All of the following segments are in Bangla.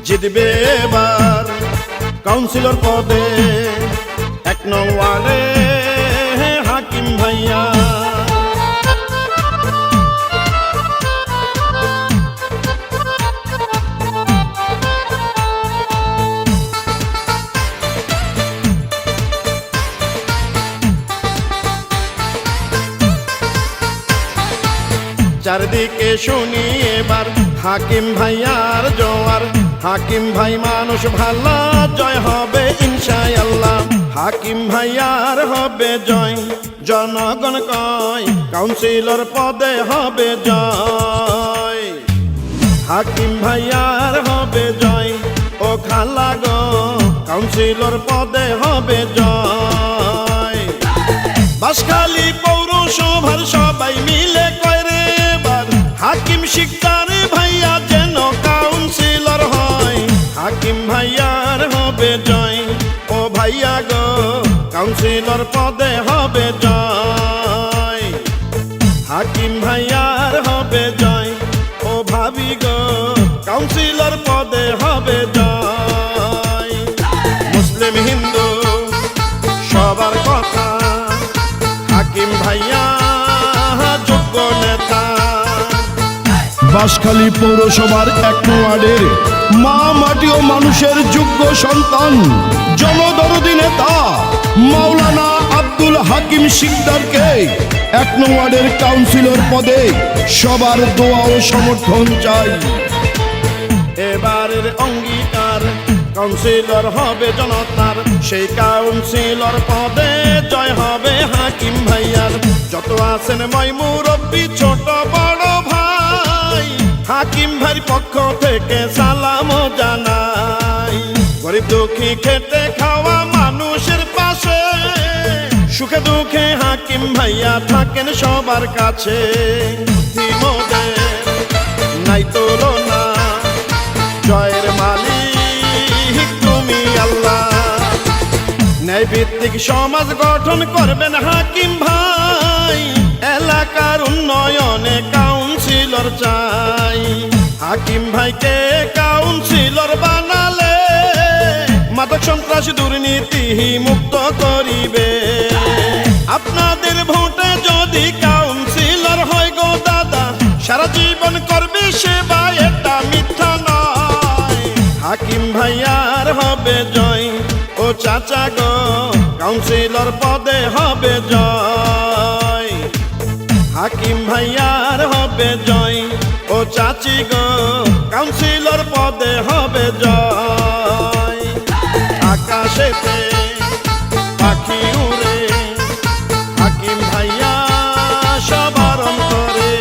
জিতবে এবার কাউন্সিলর পদে 1 নং ওয়ার্ডে হাকিম ভাইয়া। চারদিকে শুনি এবার হাকিম ভাইয়ার জোয়ার। হাকিম ভাই মানুষ ভালো, জয় হবে ইনশাআল্লাহ। হাকিম ভাইয়ার হবে জয়, জনগণ কয় কাউন্সিলর পদে হবে জয়। হাকিম ভাইয়ার হবে জয়, ও খালা গো কাউন্সিলর পদে হবে জয়। বাঁশখালী পৌরসভার সবাই মিলে কয় রে এবার হাকিম শিকদার ভাইয়া যেন কাউন্সিলর হয়। হাকিম ভাইয়ার হবে জয়, ও ভাইয়া গো কাউন্সিলর পদে হবে জয়। হাকিম ভাইয়ার হবে জয়, ও ভাবি গো কাউন্সিলর পদে হবে জয়। মুসলিম হিন্দু সবার কথা, হাকিম ভাইয়া যোগ্য নেতা। বাঁশখালী পৌরসভার 1 নং ওয়ার্ডের মা মাটি ও মানুষের যোগ্য সন্তান, জনদরদি নেতা মাওলানা আব্দুল হাকিম শিকদারকে 1 নং ওয়ার্ডের কাউন্সিলর পদে সবার দোয়া ও সমর্থন চাই। এবারের অঙ্গীকার কাউন্সিলর হবে জনতার, সেই কাউন্সিলর পদে জয় হবে হাকিম ভাইয়ার। যত আছেন মই মুরব্বি ছোট বড় ভাই, হাকিম ভাইয়ের পক্ষ থেকে সালাম জানাই। গরিব দুঃখী খেটে খাওয়া মানুষের পাশে, সুখে দুঃখে হাকিম ভাইয়া থাকেন সবার কাছে। মোদের নাই তুলনা, জয়ের মালিক তুমি আল্লাহ। ন্যায় ভিত্তিক সমাজ গঠন করবেন হাকিম ভাই, এলাকার উন্নয়নে কাউন্সিলর চাই। হাকিম ভাইকে কাউন্সিলর বানালে মাদক সন্ত্রাস দুর্নীতি মুক্ত করিবে। আপনাদের ভোটে যদি কাউন্সিলর হয় গো দাদা, সারা জীবন করবে সেবা, এটা মিথ্যা নয়। হাকিম ভাইয়ার হবে জয়, ও চাচা গো কাউন্সিলর পদে হবে জয়। হাকিম ভাইয়ার হবে জয়, ও চাচি গো কাউন্সিলর পদে হবে জয়। আকাশেতে পাখি উড়ে, হাকিম ভাইয়া সবার অন্তরে।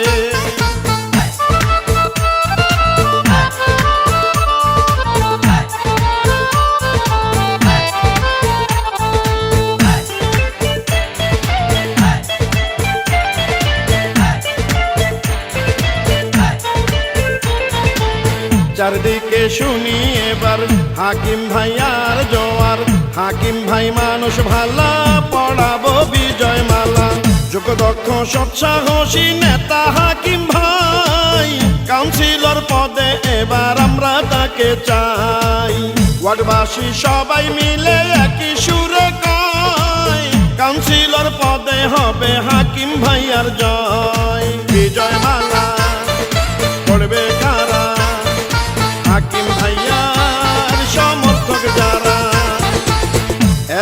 চারদিকে শুনি এবার হাকিম ভাইয়ার জোয়ার। হাকিম ভাই মানুষ ভালো, পড়াবো বিজয় মালা। যোগ্য দক্ষ সৎ সাহসী নেতা হাকিম ভাই, কাউন্সিলর পদে এবার আমরা তাকে চাই। ওয়ার্ডবাসী সবাই মিলে একই সুরে কয় কাউন্সিলর পদে হবে হাকিম ভাইয়ার জয়। বিজয় মালা পড়বে কারা, হাকিম ভাইয়ার সমর্থক যারা।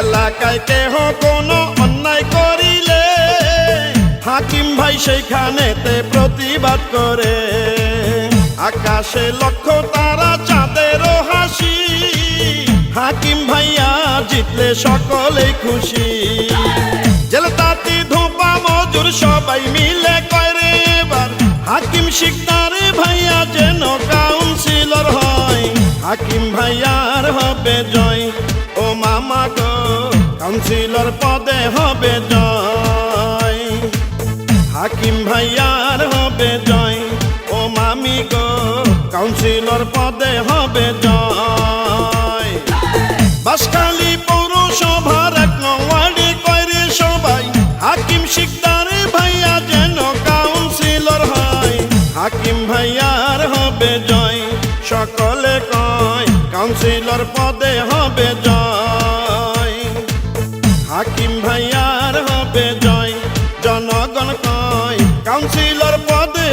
এলাকায় কেহ কোনো অন্যায় করিলে হাকিম ভাই সেইখানেতে প্রতিবাদ করে। আকাশে লক্ষ তারা, চাঁদেরও হাসি, হাকিম ভাইয়া জিতলে সকলেই খুশি। জেলতাতি ধোপা মজুর সবাই মিলে কয় রে এবার হাকিম শিকদার ভাইয়া যেন কাউন্সিলর হয়। হাকিম ভাইয়ার হবে জয়, ও মামা গো কাউন্সিলর পদে হবে জয়। হাকিম ভাইয়ার হবে জয়, ও মামি গো কাউন্সিলর পদে হবে জয়। বাঁশখালী পৌরসভার 1 নং ওয়ার্ডে কয় রে সবাই হাকিম শিকদার ভাইয়া যেন কাউন্সিলর হয়। হাকিম ভাইয়ার হবে জয়, সকলে কয় কাউন্সিলর পদে হবে জয়, হাকিম ভাইয়ার হবে জয়। জনগণ কয় কাউন্সিলর পদে